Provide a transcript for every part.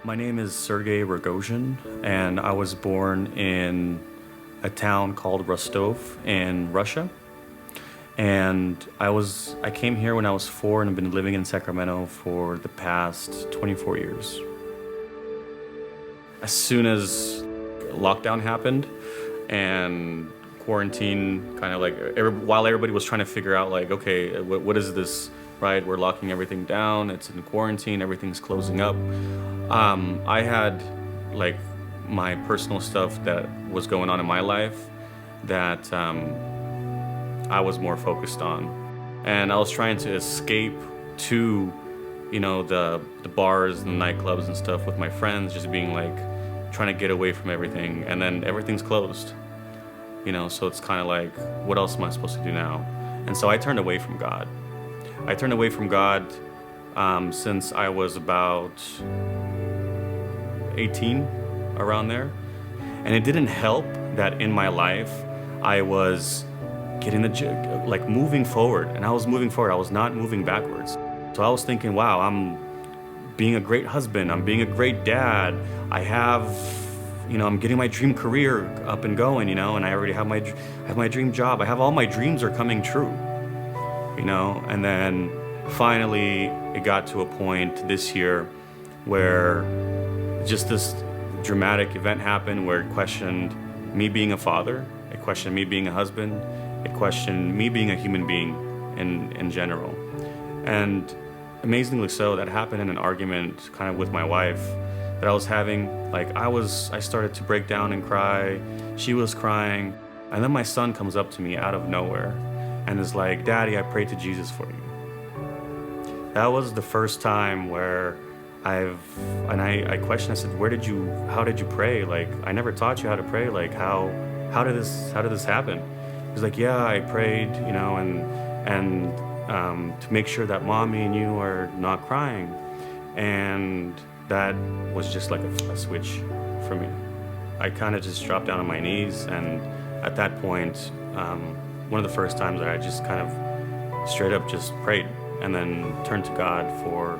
My name is Sergey and I was born in a town called Rostov in Russia. And I came here when I was 4 and have been living in Sacramento for the past 24 years. As soon as lockdown happened and quarantine while everybody was trying to figure out okay, what is this, right? We're locking everything down, it's in quarantine, everything's closing up. I had my personal stuff that was going on in my life that I was more focused on. And I was trying to escape to, the bars and the nightclubs and stuff with my friends, just being trying to get away from everything. And then everything's closed, so it's kind of what else am I supposed to do now? And so I turned away from God. I turned away from God since I was about 18, around there. And it didn't help that in my life, I was getting moving forward, and I was moving forward. I was not moving backwards. So I was thinking, wow, I'm being a great husband. I'm being a great dad. I have, I'm getting my dream career up and going, and I already have my dream job. I have all my dreams are coming true, and then finally it got to a point this year where just this dramatic event happened where it questioned me being a father, it questioned me being a husband, it questioned me being a human being in general. And amazingly so, that happened in an argument kind of with my wife that I was having. I started to break down and cry, she was crying, and then my son comes up to me out of nowhere and is like, "Daddy, I prayed to Jesus for you." That was the first time where I questioned. I said, how did you pray? I never taught you how to pray. How did this happen? He's like, "Yeah, I prayed, and to make sure that mommy and you are not crying." And that was just like a switch for me. I kind of just dropped down on my knees, and at that point, one of the first times that I just kind of straight up just prayed and then turned to God for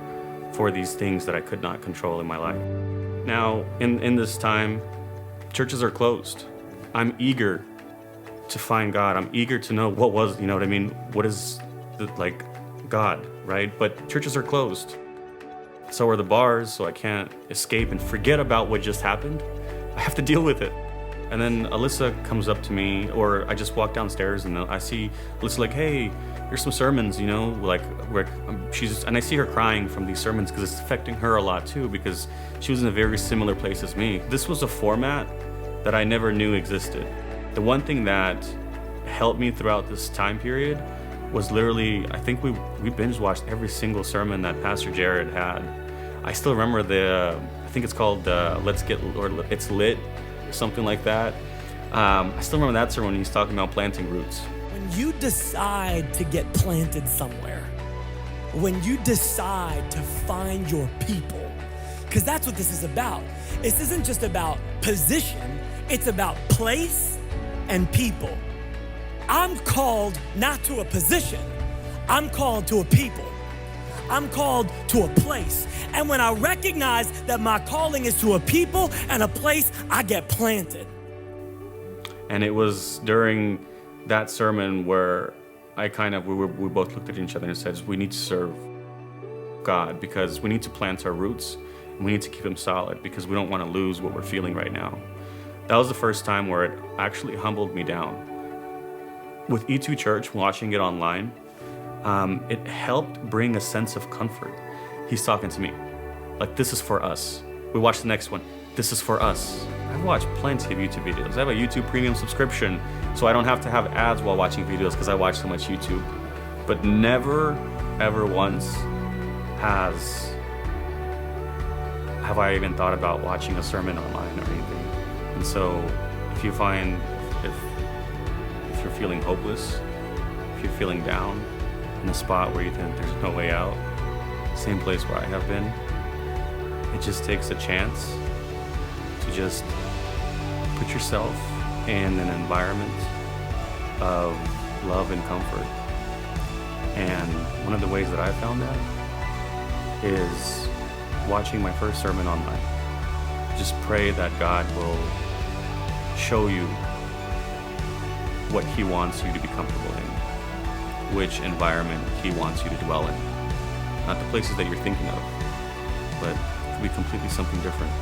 these things that I could not control in my life. Now, in this time, churches are closed. I'm eager to find God. I'm eager to know what is God, right? But churches are closed. So are the bars, so I can't escape and forget about what just happened. I have to deal with it. And then Alyssa comes up to me, or I just walk downstairs and I see Alyssa "Hey, here's some sermons, and I see her crying from these sermons because it's affecting her a lot too, because she was in a very similar place as me. This was a format that I never knew existed. The one thing that helped me throughout this time period was literally, I think we binge watched every single sermon that Pastor Jared had. I still remember I think it's called It's Lit, something like that. I still remember that sermon when he's talking about planting roots. When you decide to get planted somewhere, when you decide to find your people, because that's what this is about. This isn't just about position, it's about place and people. I'm called not to a position, I'm called to a people. I'm called to a place. And when I recognize that my calling is to a people and a place, I get planted. And it was during that sermon where we both looked at each other and said, we need to serve God, because we need to plant our roots and we need to keep them solid, because we don't want to lose what we're feeling right now. That was the first time where it actually humbled me down. With E2 Church, watching it online, it helped bring a sense of comfort. He's talking to me, this is for us. We watched the next one, this is for us. I've watched plenty of YouTube videos. I have a YouTube premium subscription, so I don't have to have ads while watching videos because I watch so much YouTube. But never, ever once have I even thought about watching a sermon online or anything. And so if you're feeling hopeless, if you're feeling down in a spot where you think there's no way out, same place where I have been, it just takes a chance to just put yourself in an environment of love and comfort. And one of the ways that I found that is watching my first sermon online. just pray that God will show you what He wants you to be comfortable in, which environment He wants you to dwell in. Not the places that you're thinking of, but it could be completely something different.